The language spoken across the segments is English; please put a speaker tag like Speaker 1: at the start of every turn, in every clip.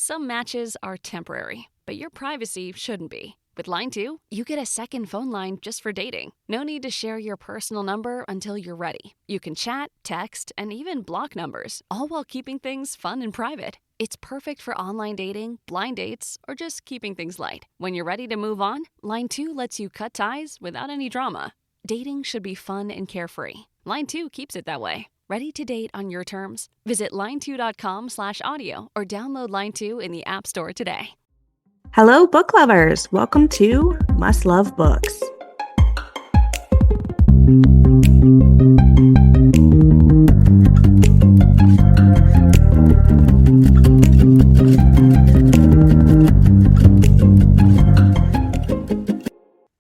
Speaker 1: Some matches are temporary, but your privacy shouldn't be. With Line 2, you get a second phone line just for dating. No need to share your personal number until you're ready. You can chat, text, and even block numbers, all while keeping things fun and private. It's perfect for online dating, blind dates, or just keeping things light. When you're ready to move on, Line 2 lets you cut ties without any drama. Dating should be fun and carefree. Line 2 keeps it that way. Ready to date on your terms? Visit line2.com/audio or download Line 2 in the App Store today.
Speaker 2: Hello, book lovers. Welcome to Must Love Books.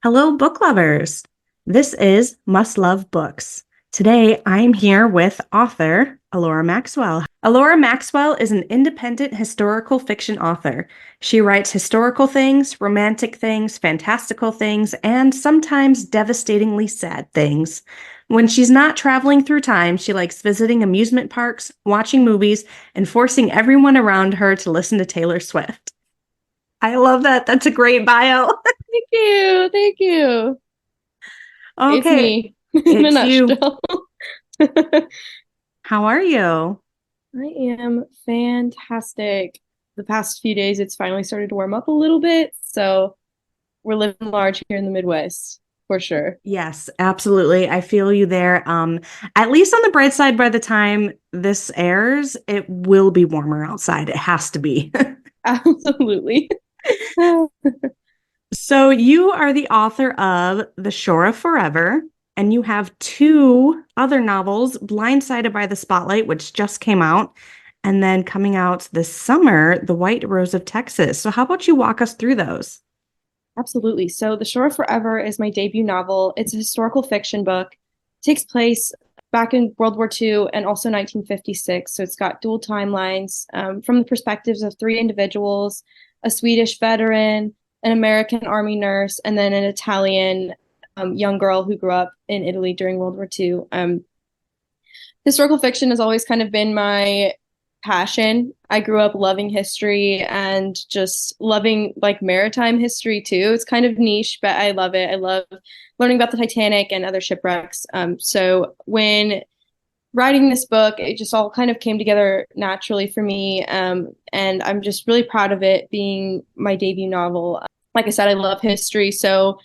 Speaker 2: Hello, book lovers. This is Must Love Books. Today, I'm here with author Elora Maxwell. Elora Maxwell is an independent historical fiction author. She writes historical things, romantic things, fantastical things, and sometimes devastatingly sad things. When she's not traveling through time, she likes visiting amusement parks, watching movies, and forcing everyone around her to listen to Taylor Swift. I love that. That's a great bio.
Speaker 3: Thank you. Thank you.
Speaker 2: Okay.
Speaker 3: It's me. In a nutshell.
Speaker 2: How are you?
Speaker 3: I am fantastic. The past few days, it's finally started to warm up a little bit. So we're living large here in the Midwest, for sure.
Speaker 2: Yes, absolutely. I feel you there. At least on the bright side, by the time this airs, it will be warmer outside. It has to be.
Speaker 3: Absolutely.
Speaker 2: So you are the author of The Shore of Forever, and you have two other novels, Blindsided by the Spotlight, which just came out, and then coming out this summer, The White Rose of Texas. So how about you walk us through those?
Speaker 3: Absolutely. So The Shore of Forever is my debut novel. It's a historical fiction book. It takes place back in World War II and also 1956. So it's got dual timelines from the perspectives of three individuals, a Swedish veteran, an American Army nurse, and then an Italian young girl who grew up in Italy during World War II. Historical fiction has always kind of been my passion. I grew up loving history and just loving like maritime history too. It's kind of niche, but I love it. I love learning about the Titanic and other shipwrecks. So when writing this book, it just all kind of came together naturally for me. And I'm just really proud of it being my debut novel. Like I said, I love history. So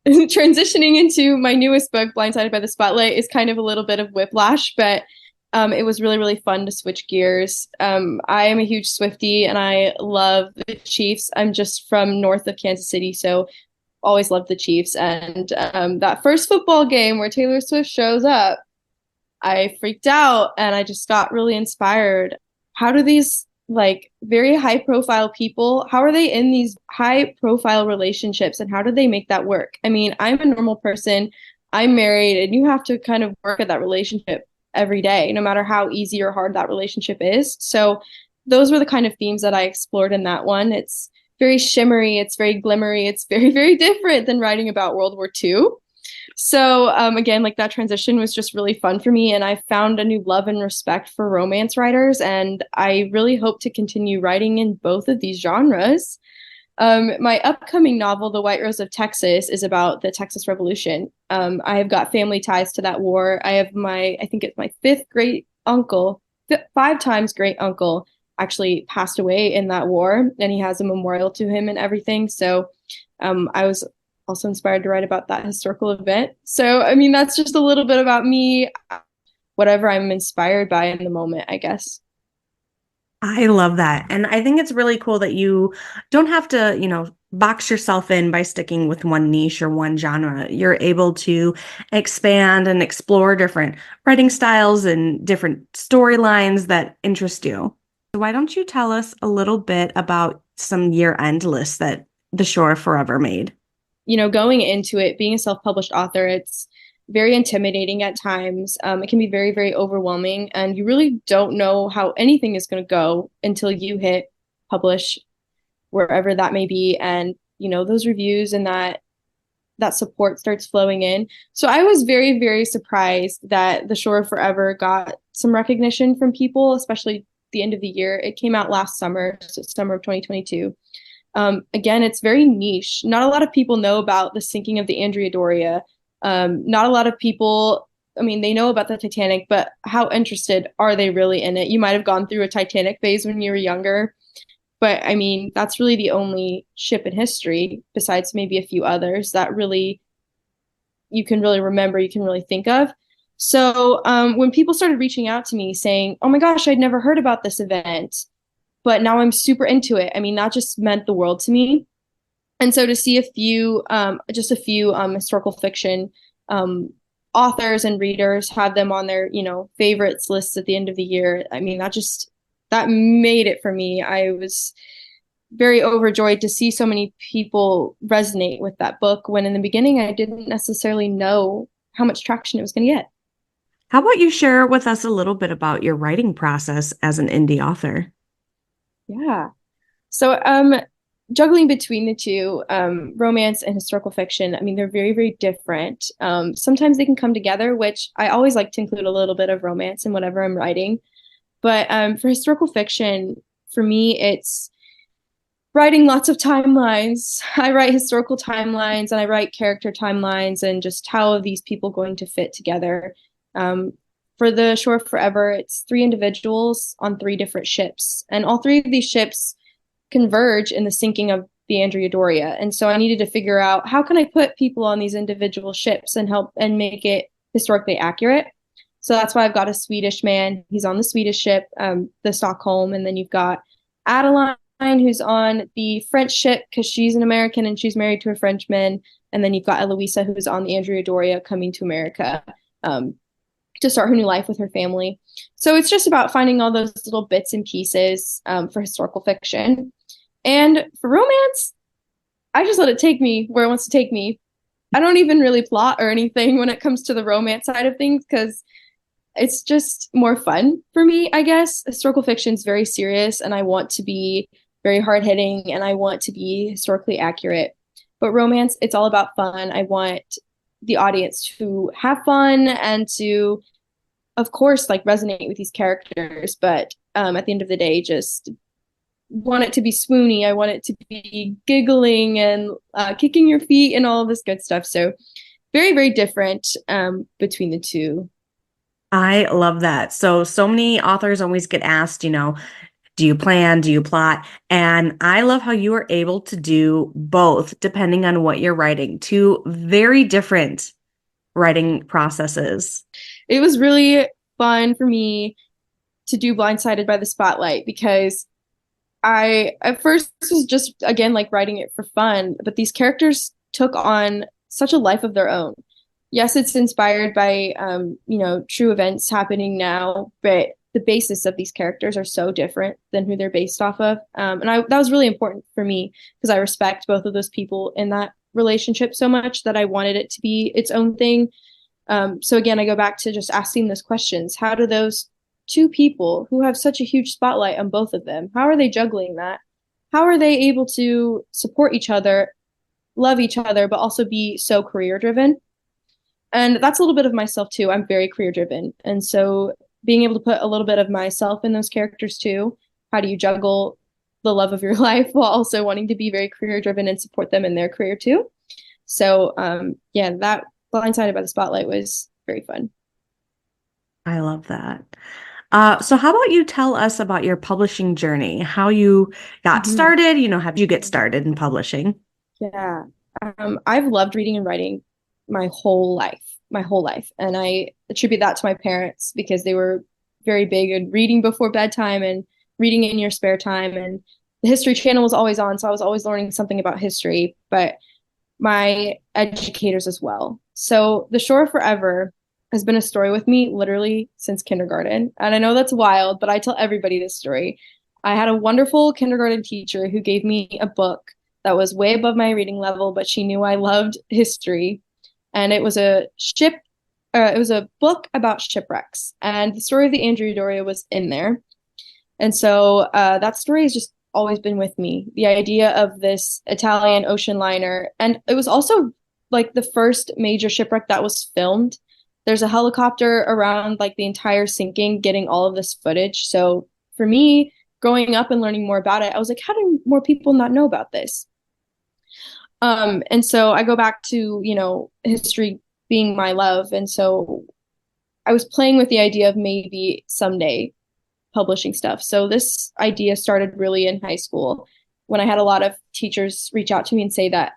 Speaker 3: transitioning into my newest book, Blindsided by the Spotlight, is kind of a little bit of whiplash, but it was really, really fun to switch gears. I am a huge Swiftie and I love the Chiefs. I'm just from north of Kansas City, so always loved the Chiefs. And that first football game where Taylor Swift shows up, I freaked out and I just got really inspired. How do these like very high profile people, how are they in these high profile relationships and how do they make that work? I mean, I'm a normal person, I'm married, and you have to kind of work at that relationship every day, no matter how easy or hard that relationship is. So those were the kind of themes that I explored in that one. It's very shimmery, it's very glimmery, it's very, very different than writing about World War II. So again, like that transition was just really fun for me, and I found a new love and respect for romance writers, and I really hope to continue writing in both of these genres. My upcoming novel, The White Rose of Texas, is about the Texas Revolution. I have got family ties to that war. I have I think it's my fifth great uncle, 5 times great uncle, actually passed away in that war, and he has a memorial to him and everything. So I was also inspired to write about that historical event. So, I mean, that's just a little bit about me, whatever I'm inspired by in the moment, I guess.
Speaker 2: I love that. And I think it's really cool that you don't have to, box yourself in by sticking with one niche or one genre. You're able to expand and explore different writing styles and different storylines that interest you. So why don't you tell us a little bit about some year-end lists that The Shore Forever made?
Speaker 3: Going into it, being a self-published author, it's very intimidating at times. It can be very, very overwhelming, and you really don't know how anything is going to go until you hit publish, wherever that may be, and those reviews and that support starts flowing in. So I was very, very surprised that The Shore Forever got some recognition from people, especially the end of the year. It came out last summer, so summer of 2022. Again, it's very niche. Not a lot of people know about the sinking of the Andrea Doria. Not a lot of people, I mean, they know about the Titanic, but how interested are they really in it? You might have gone through a Titanic phase when you were younger, but I mean, that's really the only ship in history, besides maybe a few others, that really you can really remember, you can really think of. So when people started reaching out to me saying, oh my gosh, I'd never heard about this event, but now I'm super into it. I mean, that just meant the world to me. And so to see just a few historical fiction authors and readers have them on their, favorites lists at the end of the year, I mean, that made it for me. I was very overjoyed to see so many people resonate with that book when in the beginning I didn't necessarily know how much traction it was going to get.
Speaker 2: How about you share with us a little bit about your writing process as an indie author?
Speaker 3: Yeah. So juggling between the two, romance and historical fiction, I mean, they're very, very different. Sometimes they can come together, which I always like to include a little bit of romance in whatever I'm writing. But for historical fiction, for me, it's writing lots of timelines. I write historical timelines and I write character timelines and just how are these people going to fit together. For the Shore Forever, it's 3 individuals on 3 different ships. And all 3 of these ships converge in the sinking of the Andrea Doria. And so I needed to figure out how can I put people on these individual ships and help and make it historically accurate. So that's why I've got a Swedish man. He's on the Swedish ship, the Stockholm. And then you've got Adeline, who's on the French ship because she's an American and she's married to a Frenchman. And then you've got Eloisa, who's on the Andrea Doria coming to America to start her new life with her family. So it's just about finding all those little bits and pieces for historical fiction. And for romance, I just let it take me where it wants to take me. I don't even really plot or anything when it comes to the romance side of things because it's just more fun for me, I guess. Historical fiction is very serious and I want to be very hard-hitting and I want to be historically accurate. But romance, it's all about fun. I want the audience to have fun and to, of course, like resonate with these characters, but at the end of the day, just want it to be swoony. I want it to be giggling and kicking your feet and all of this good stuff. So very, very different between the two.
Speaker 2: I love that. So many authors always get asked, do you plan? Do you plot? And I love how you are able to do both depending on what you're writing. 2 very different writing processes.
Speaker 3: It was really fun for me to do Blindsided by the Spotlight because I at first was just, again, like writing it for fun, but these characters took on such a life of their own. Yes, it's inspired by, true events happening now, but the basis of these characters are so different than who they're based off of. And that was really important for me because I respect both of those people in that relationship so much that I wanted it to be its own thing. So again, I go back to just asking those questions. How do those 2 people who have such a huge spotlight on both of them, how are they juggling that? How are they able to support each other, love each other, but also be so career driven? And that's a little bit of myself too. I'm very career driven. And so being able to put a little bit of myself in those characters too. How do you juggle the love of your life while also wanting to be very career driven and support them in their career too? So that Blindsided by the Spotlight was very fun.
Speaker 2: I love that. So how about you tell us about your publishing journey, how you got started, how did you get started in publishing?
Speaker 3: Yeah. I've loved reading and writing my whole life. And I attribute that to my parents because they were very big in reading before bedtime and reading in your spare time. And the History Channel was always on, so I was always learning something about history, but my educators as well. So The Shore Forever has been a story with me literally since kindergarten. And I know that's wild, but I tell everybody this story. I had a wonderful kindergarten teacher who gave me a book that was way above my reading level, but she knew I loved history. And it was a book about shipwrecks, and the story of the Andrea Doria was in there. And so that story has just always been with me. The idea of this Italian ocean liner, and it was also like the first major shipwreck that was filmed. There's a helicopter around like the entire sinking, getting all of this footage. So for me, growing up and learning more about it, I was like, how do more people not know about this? And so I go back to, history being my love. And so I was playing with the idea of maybe someday publishing stuff. So this idea started really in high school when I had a lot of teachers reach out to me and say that,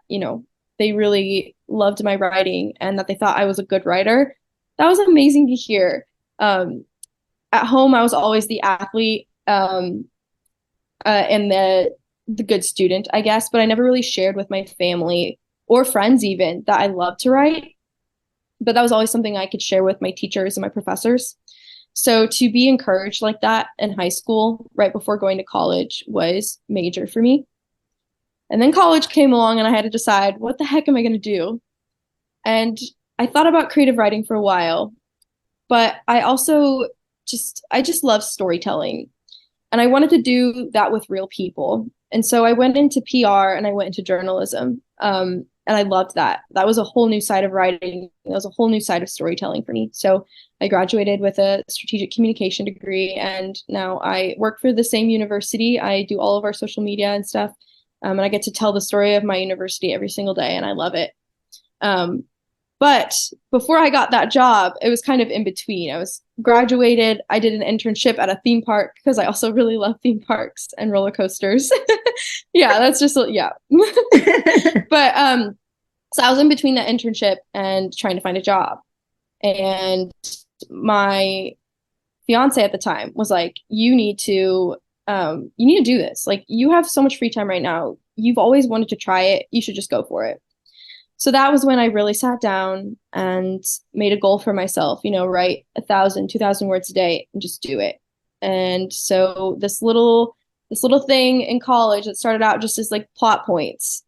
Speaker 3: they really loved my writing and that they thought I was a good writer. That was amazing to hear. At home, I was always the athlete and the good student, I guess, but I never really shared with my family or friends even that I loved to write. But that was always something I could share with my teachers and my professors. So to be encouraged like that in high school, right before going to college, was major for me. And then college came along and I had to decide, what the heck am I going to do? And I thought about creative writing for a while, but I just love storytelling. And I wanted to do that with real people. And so I went into PR and I went into journalism. And I loved that. That was a whole new side of writing. That was a whole new side of storytelling for me. So I graduated with a strategic communication degree, and now I work for the same university. I do all of our social media and stuff. And I get to tell the story of my university every single day, and I love it. But before I got that job, it was kind of in between. I was graduated. I did an internship at a theme park because I also really love theme parks and roller coasters. Yeah, that's just, yeah. But so I was in between that internship and trying to find a job. And my fiance at the time was like, you need to do this. Like, you have so much free time right now. You've always wanted to try it. You should just go for it. So that was when I really sat down and made a goal for myself, write 1,000, 2,000 words a day and just do it. And so this little thing in college that started out just as like plot points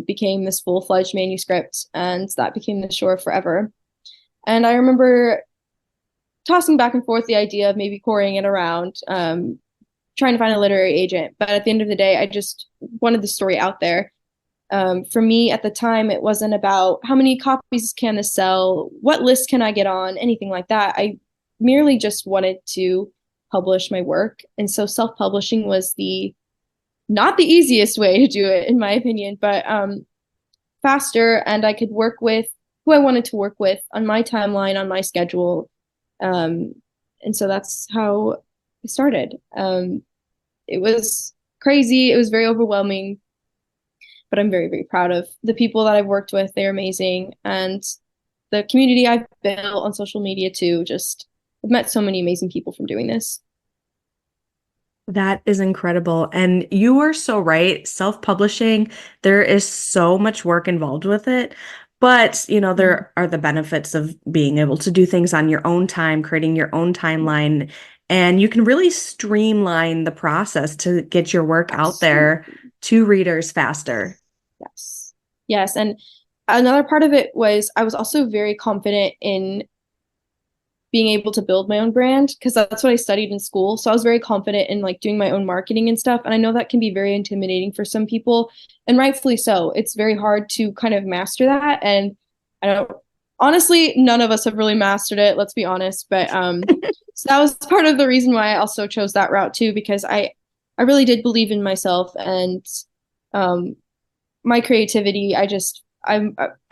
Speaker 3: became this full-fledged manuscript, and that became The Shore Forever. And I remember tossing back and forth the idea of maybe quarrying it around, trying to find a literary agent. But at the end of the day, I just wanted the story out there. For me at the time, it wasn't about how many copies can this sell, what list can I get on, anything like that. I merely just wanted to publish my work. And so self-publishing was not the easiest way to do it, in my opinion, but faster, and I could work with who I wanted to work with on my timeline, on my schedule. And so that's how I started. It was crazy. It was very overwhelming, but I'm very, very proud of the people that I've worked with. They're amazing. And the community I've built on social media too. I've met so many amazing people from doing this.
Speaker 2: That is incredible. And you are so right. Self-publishing, there is so much work involved with it. But, there are the benefits of being able to do things on your own time, creating your own timeline, and you can really streamline the process to get your work out there to readers faster.
Speaker 3: Yes. Yes. And another part of it was I was also very confident in being able to build my own brand, because that's what I studied in school. So I was very confident in like doing my own marketing and stuff. And I know that can be very intimidating for some people, and rightfully so. It's very hard to kind of master that. And honestly, none of us have really mastered it, let's be honest. But so that was part of the reason why I also chose that route too, because I really did believe in myself and my creativity. I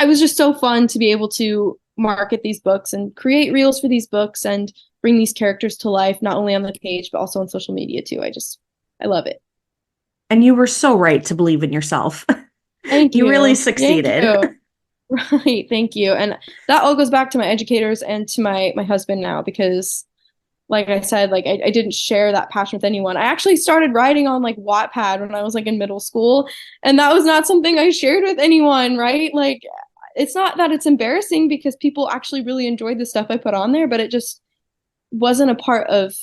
Speaker 3: was just so fun to be able to market these books and create reels for these books and bring these characters to life, not only on the page, but also on social media too. I love it.
Speaker 2: And you were so right to believe in yourself.
Speaker 3: Thank you.
Speaker 2: You really succeeded.
Speaker 3: Thank you. Right. Thank you. And that all goes back to my educators and to my husband now, because like I said, like I didn't share that passion with anyone. I actually started writing on like Wattpad when I was like in middle school, and that was not something I shared with anyone, right? Like, it's not that it's embarrassing, because people actually really enjoyed the stuff I put on there, but it just wasn't a part of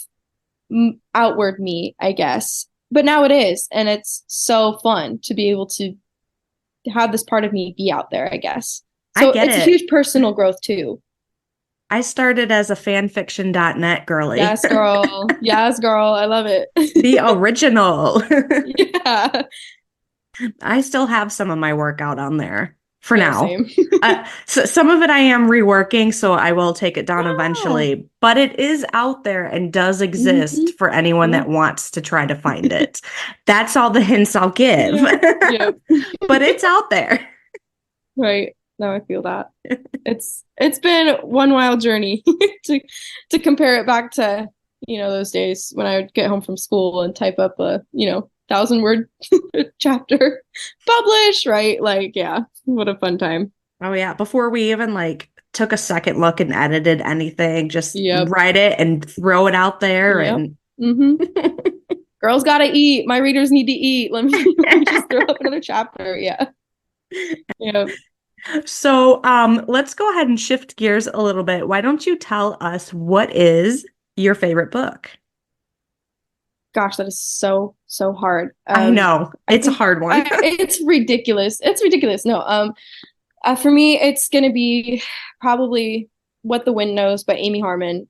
Speaker 3: outward me, I guess. But now it is, and it's so fun to be able to have this part of me be out there, I guess. So it's a huge personal growth too.
Speaker 2: I started as a fanfiction.net girly.
Speaker 3: Yes, girl. Yes, girl. I love it.
Speaker 2: The original.
Speaker 3: Yeah.
Speaker 2: I still have some of my work out on there. for
Speaker 3: Yeah,
Speaker 2: now.
Speaker 3: same.
Speaker 2: So some of it I am reworking, so I will take it down
Speaker 3: Yeah.
Speaker 2: eventually. But it is out there and does exist for anyone that wants to try to find it. That's all the hints I'll give.
Speaker 3: Yep.
Speaker 2: But it's out there.
Speaker 3: Right. Now I feel that. It's been one wild journey to compare it back to, those days when I would get home from school and type up a, 1,000-word chapter, publish, right? Like, yeah, what a fun time.
Speaker 2: Oh yeah, before we even took a second look and edited anything, just
Speaker 3: Yep.
Speaker 2: write it and throw it out there.
Speaker 3: Yep.
Speaker 2: And
Speaker 3: Girls gotta eat. My readers need to eat. Let me just throw up another chapter. Yeah. Yep.
Speaker 2: So let's go ahead and shift gears a little bit. Why don't you tell us what is your favorite book?
Speaker 3: Gosh, that is so hard.
Speaker 2: I know. It's a hard one.
Speaker 3: It's ridiculous. It's ridiculous. No, for me, it's gonna be probably What the Wind Knows by Amy Harmon.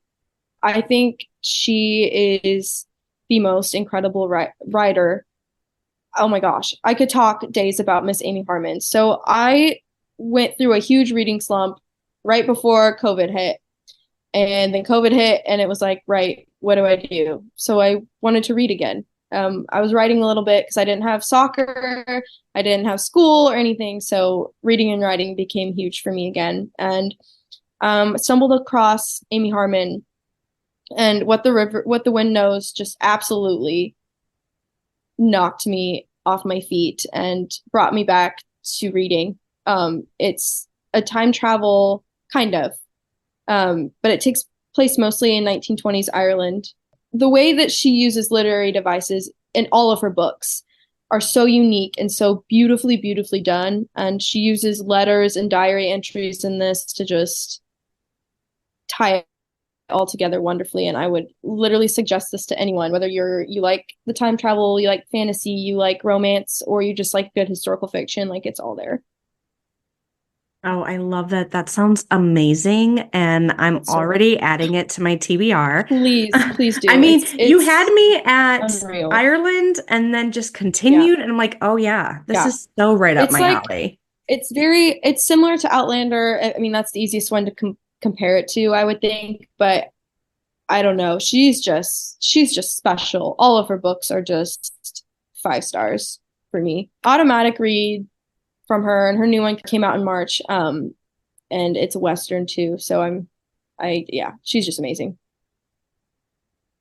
Speaker 3: I think she is the most incredible writer. Oh my gosh, I could talk days about Miss Amy Harmon. So I went through a huge reading slump right before COVID hit. And then COVID hit and it was like, right, what do I do? So I wanted to read again. I was writing a little bit because I didn't have soccer, I didn't have school or anything. So reading and writing became huge for me again. And stumbled across Amy Harmon, and What the Wind Knows just absolutely knocked me off my feet and brought me back to reading. It's a time travel kind of, but it takes place mostly in 1920s Ireland. The way that she uses literary devices in all of her books are so unique and so beautifully, beautifully done. And she uses letters and diary entries in this to just tie it all together wonderfully. And I would literally suggest this to anyone, whether you like the time travel, you like fantasy, you like romance, or you just like good historical fiction. Like, it's all there.
Speaker 2: Oh, I love that. That sounds amazing. And I'm already adding it to my TBR.
Speaker 3: Please do.
Speaker 2: I mean, you had me at
Speaker 3: unreal.
Speaker 2: Ireland and then just continued. And I'm like, oh yeah, this is so right up my alley.
Speaker 3: It's similar to Outlander. I mean, that's the easiest one to compare it to, I would think. But I don't know. She's just special. All of her books are just 5 stars for me. Automatic read from her, and her new one came out in March. And it's a Western too. So she's just amazing.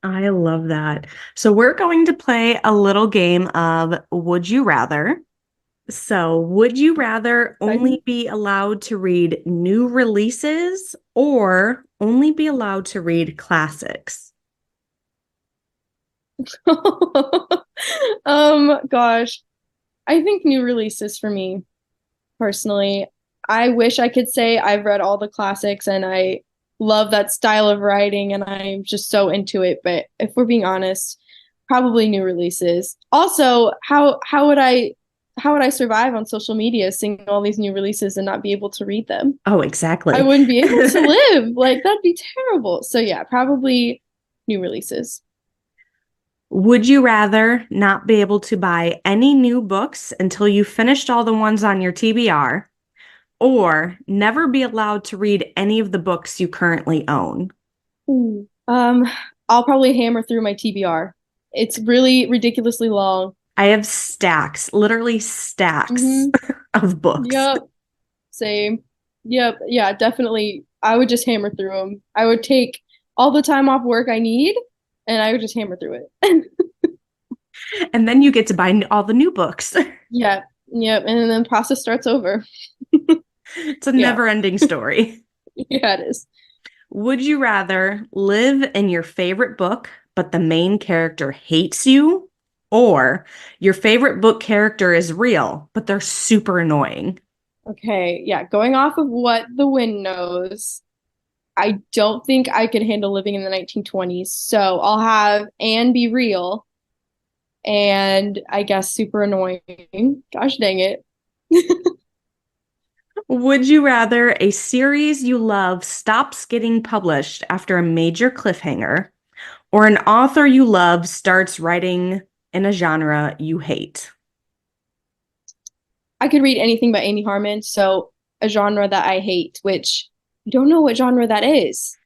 Speaker 2: I love that. So we're going to play a little game of Would You Rather. So would you rather only be allowed to read new releases or only be allowed to read classics?
Speaker 3: Gosh, I think new releases for me. Personally, I wish I could say I've read all the classics and I love that style of writing and I'm just so into it. But if we're being honest, probably new releases. Also, how would I survive on social media seeing all these new releases and not be able to read them?
Speaker 2: Oh, exactly.
Speaker 3: I wouldn't be able to live. Like, that'd be terrible. So yeah, probably new releases.
Speaker 2: Would you rather not be able to buy any new books until you finished all the ones on your TBR, or never be allowed to read any of the books you currently own?
Speaker 3: I'll probably hammer through my TBR. It's really ridiculously long.
Speaker 2: I have stacks, literally stacks of books.
Speaker 3: Yep. Same. Yep. Yeah, definitely. I would just hammer through them. I would take all the time off work I need, and I would just hammer through it.
Speaker 2: And then you get to buy all the new books.
Speaker 3: Yep. And then the process starts over.
Speaker 2: It's a never-ending story.
Speaker 3: Yeah, it is.
Speaker 2: Would you rather live in your favorite book, but the main character hates you? Or your favorite book character is real, but they're super annoying?
Speaker 3: Okay, yeah. Going off of What the Wind Knows, I don't think I could handle living in the 1920s. So I'll have Anne be real, and I guess super annoying. Gosh dang it.
Speaker 2: Would you rather a series you love stops getting published after a major cliffhanger, or an author you love starts writing in a genre you hate?
Speaker 3: I could read anything by Amy Harmon, so a genre that I hate, which I don't know what genre that is.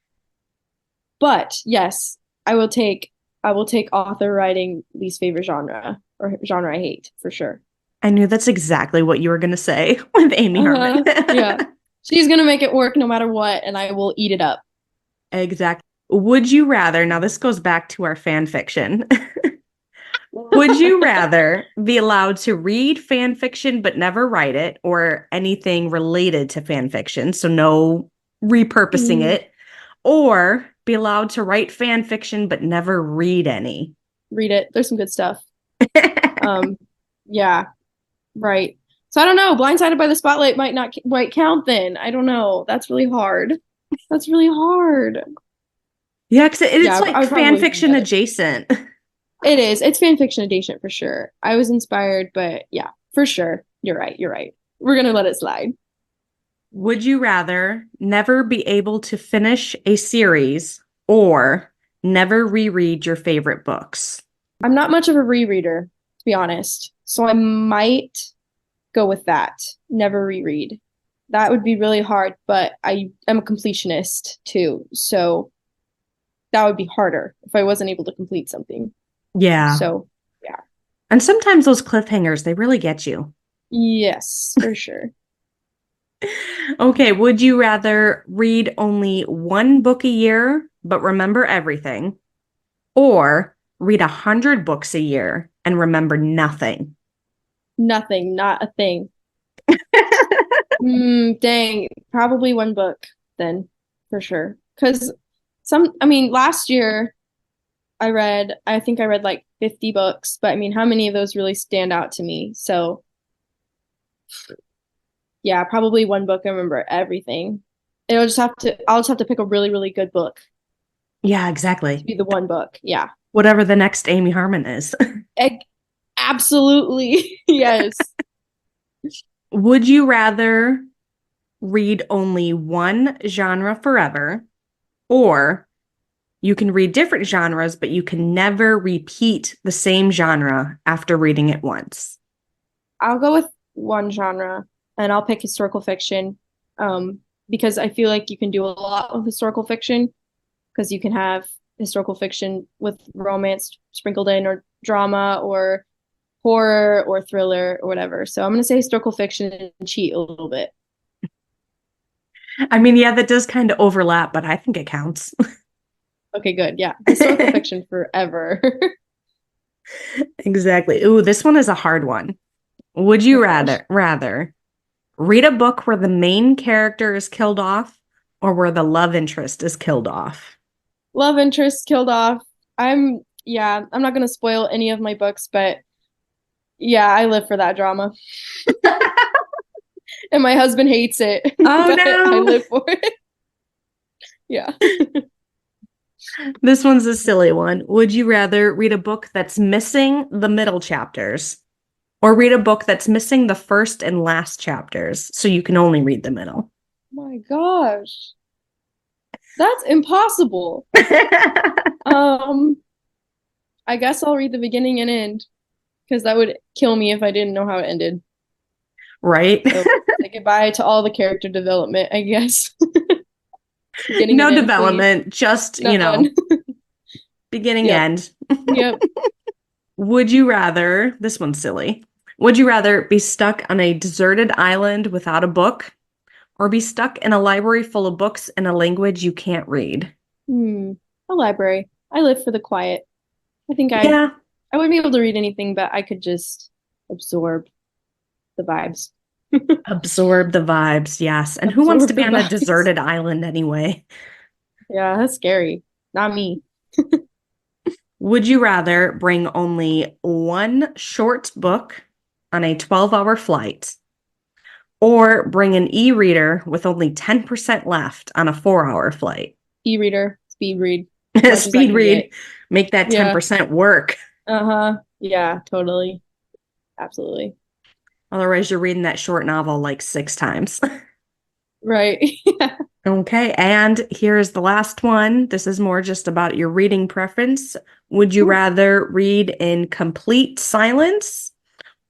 Speaker 3: But yes, I will take author writing least favorite genre or genre I hate for sure.
Speaker 2: I knew that's exactly what you were going to say with Amy Harmon.
Speaker 3: Yeah. She's gonna make it work no matter what, and I will eat it up.
Speaker 2: Exactly. Would you rather, now this goes back to our fan fiction. Would you rather be allowed to read fan fiction but never write it, or anything related to fan fiction, so no repurposing it, or be allowed to write fan fiction but never read any?
Speaker 3: Read it. There's some good stuff. Yeah, right. So I don't know. Blindsided by the Spotlight might count then. I don't know. That's really hard. That's really hard.
Speaker 2: Yeah, because it's
Speaker 3: Yeah,
Speaker 2: like fan fiction adjacent.
Speaker 3: It is. It's fan fiction adjacent for sure. I was inspired, but yeah, for sure. You're right. You're right. We're gonna let it slide.
Speaker 2: Would you rather never be able to finish a series or never reread your favorite books?
Speaker 3: I'm not much of a rereader, to be honest. So I might go with that. Never reread. That would be really hard, but I am a completionist too. So that would be harder if I wasn't able to complete something.
Speaker 2: Yeah.
Speaker 3: So, yeah.
Speaker 2: And sometimes those cliffhangers, they really get you.
Speaker 3: Yes, for sure.
Speaker 2: Okay, would you rather read only one book a year, but remember everything, or read 100 books a year and remember nothing?
Speaker 3: Nothing, not a thing. Dang, probably one book then, for sure. Because last year I think I read like 50 books, but I mean, how many of those really stand out to me? So, yeah, probably one book I remember everything. I'll just have to pick a really, really good book.
Speaker 2: Yeah, exactly.
Speaker 3: To be the one book. Yeah.
Speaker 2: Whatever the next Amy Harmon is.
Speaker 3: Absolutely. Yes.
Speaker 2: Would you rather read only one genre forever, or you can read different genres, but you can never repeat the same genre after reading it once?
Speaker 3: I'll go with one genre, and I'll pick historical fiction, because I feel like you can do a lot with historical fiction, because you can have historical fiction with romance sprinkled in, or drama, or horror, or thriller, or whatever. So I'm going to say historical fiction and cheat a little bit.
Speaker 2: I mean, yeah, that does kind of overlap, but I think it counts.
Speaker 3: Okay, good. Yeah. Historical fiction forever.
Speaker 2: Exactly. Ooh, this one is a hard one. Would you rather read a book where the main character is killed off, or where the love interest is killed off?
Speaker 3: Love interest killed off. I'm not going to spoil any of my books, but yeah, I live for that drama. And my husband hates it.
Speaker 2: Oh, no.
Speaker 3: I live for it. Yeah.
Speaker 2: This one's a silly one. Would you rather read a book that's missing the middle chapters, or read a book that's missing the first and last chapters, so you can only read the middle?
Speaker 3: My gosh. That's impossible. I guess I'll read the beginning and end, because that would kill me if I didn't know how it ended.
Speaker 2: Right?
Speaker 3: So, say goodbye to all the character development, I guess.
Speaker 2: No development, just, beginning, end.
Speaker 3: Yep.
Speaker 2: Would you rather, this one's silly, would you rather be stuck on a deserted island without a book, or be stuck in a library full of books in a language you can't read?
Speaker 3: A library. I live for the quiet. I think
Speaker 2: I
Speaker 3: wouldn't be able to read anything, but I could just absorb the vibes.
Speaker 2: Absorb the vibes, yes. And who wants to be on a deserted island anyway?
Speaker 3: Yeah, that's scary. Not me.
Speaker 2: Would you rather bring only one short book on a 12-hour flight, or bring an e-reader with only 10% left on a 4-hour flight?
Speaker 3: E-reader, speed read.
Speaker 2: Speed read. Make that 10% work.
Speaker 3: Yeah, totally. Absolutely.
Speaker 2: Otherwise, you're reading that short novel like 6 times.
Speaker 3: Right. Yeah.
Speaker 2: Okay, and here's the last one. This is more just about your reading preference. Would you rather read in complete silence,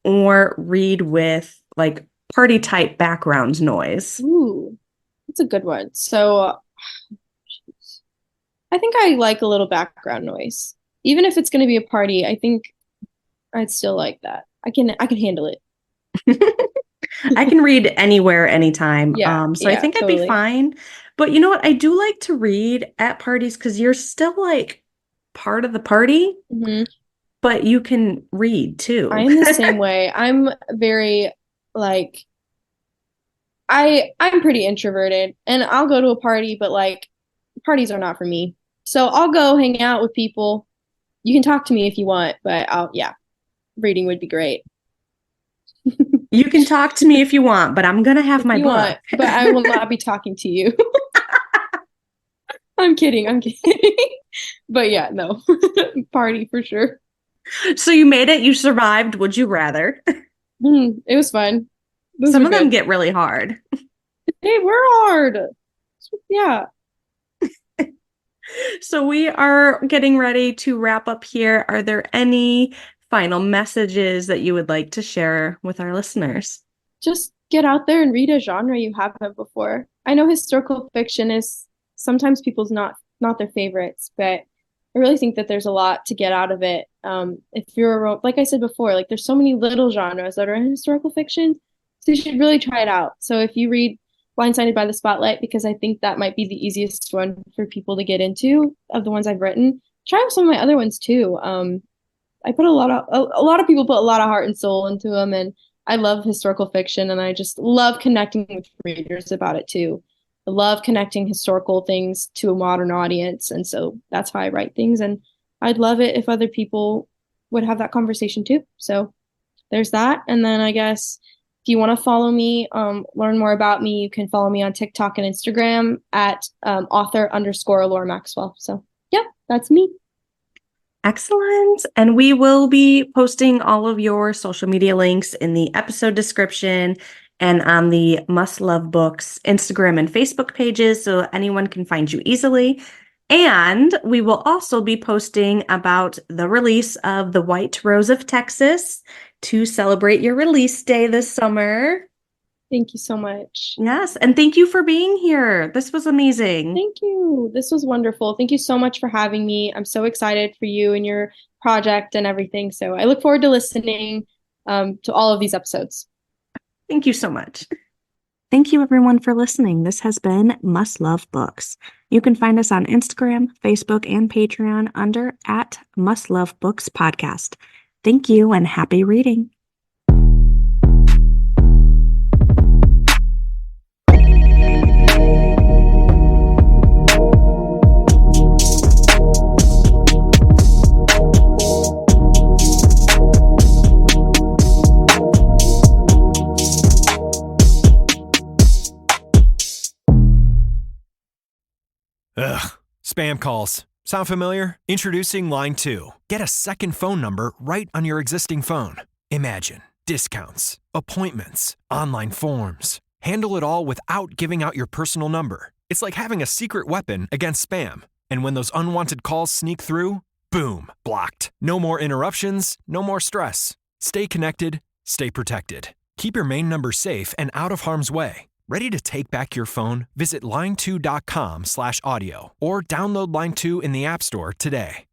Speaker 2: or read with like party type background noise?
Speaker 3: Ooh, that's a good one. So I think I like a little background noise. Even if it's going to be a party, I think I'd still like that. I can handle it.
Speaker 2: I can read anywhere, anytime.
Speaker 3: Yeah,
Speaker 2: So I
Speaker 3: yeah,
Speaker 2: think I'd be
Speaker 3: totally.
Speaker 2: fine. But you know what? I do like to read at parties because you're still like part of the party,
Speaker 3: Hmm.
Speaker 2: but you can read
Speaker 3: I
Speaker 2: too.
Speaker 3: am the same way. I'm very like I'm pretty introverted and I'll go to a party, but like parties are not for me. So I'll go hang out with people. You can talk to me if you want, but yeah, reading would be great.
Speaker 2: You can talk to me if you want, but I'm gonna have
Speaker 3: If
Speaker 2: my
Speaker 3: you
Speaker 2: book.
Speaker 3: want, but I will not be talking to you. I'm kidding. I'm kidding. But yeah, no. Party for sure.
Speaker 2: So you made it, you survived. Would you rather?
Speaker 3: It was fun. Those
Speaker 2: Some
Speaker 3: were
Speaker 2: of them
Speaker 3: good.
Speaker 2: get really hard.
Speaker 3: They were hard. Yeah.
Speaker 2: So we are getting ready to wrap up here. Are there any final messages that you would like to share with our listeners?
Speaker 3: Just get out there and read a genre you haven't before. I know historical fiction is sometimes people's not their favorites, but I really think that there's a lot to get out of it. If you're like I said before, like there's so many little genres that are in historical fiction, so you should really try it out. So if you read Blindsided by the Spotlight, because I think that might be the easiest one for people to get into of the ones I've written, try some of my other ones too. I put a lot of people put a lot of heart and soul into them, and I love historical fiction, and I just love connecting with readers about it too. I love connecting historical things to a modern audience, and so that's how I write things. And I'd love it if other people would have that conversation too. So there's that. And then I guess if you want to follow me, learn more about me, you can follow me on TikTok and Instagram at author_Elora Maxwell. So yeah, that's me.
Speaker 2: Excellent. And we will be posting all of your social media links in the episode description and on the Must Love Books Instagram and Facebook pages so anyone can find you easily. And we will also be posting about the release of The White Rose of Texas to celebrate your release day this summer.
Speaker 3: Thank you so much.
Speaker 2: Yes. And thank you for being here. This was amazing.
Speaker 3: Thank you. This was wonderful. Thank you so much for having me. I'm so excited for you and your project and everything. So I look forward to listening to all of these episodes.
Speaker 2: Thank you so much. Thank you, everyone, for listening. This has been Must Love Books. You can find us on Instagram, Facebook, and Patreon under @MustLoveBooksPodcast. Thank you and happy reading.
Speaker 4: Ugh, spam calls. Sound familiar? Introducing Line 2. Get a second phone number right on your existing phone. Imagine discounts, appointments, online forms. Handle it all without giving out your personal number. It's like having a secret weapon against spam. And when those unwanted calls sneak through, boom, blocked. No more interruptions, no more stress. Stay connected, stay protected. Keep your main number safe and out of harm's way. Ready to take back your phone? Visit line2.com/audio or download Line 2 in the App Store today.